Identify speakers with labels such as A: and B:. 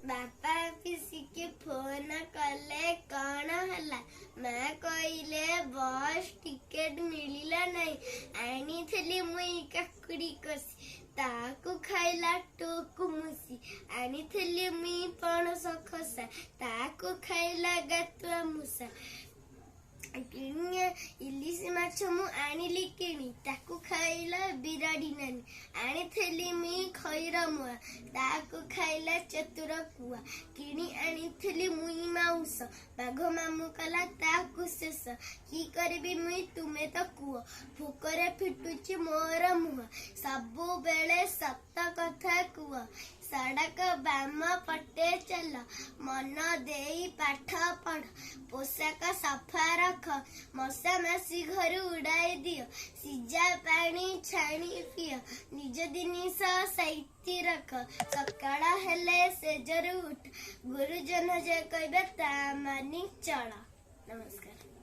A: बापा पिसी के फोन कले कौन हला मैं कहले बस टिकेट मिलला नहीं आनी थली मुई काकुड़ी कसी ताकू खाइला टोकू मुसी आनी थली मुई पणस खसा ताकू खाइला गातुआ मुसा इलिसी माछ मु आनिली किणी ताकू खाइला बिराड़ी नानी आनी थेली मी खैरा मुआ ताकू खाइला चतुर कुआ किणी आनी थेली मुई माउस बाघ मामू कला ताकू शेष की करबी मुई तुमे तो कुओ भूकरे फिटुची मोर मुह सबु बेले सत कथा कुआ सड़क बाम पटे चल मन देई पाठ पढ़ पोशाक सफा रख मशा मासी घर उड़ाई दियो सिजा पानी छाणी पियो निज जिनिस साइती रख सकाळ हेले सेजर उठ गुरुजन जे कहबे ता मानी चल। नमस्कार।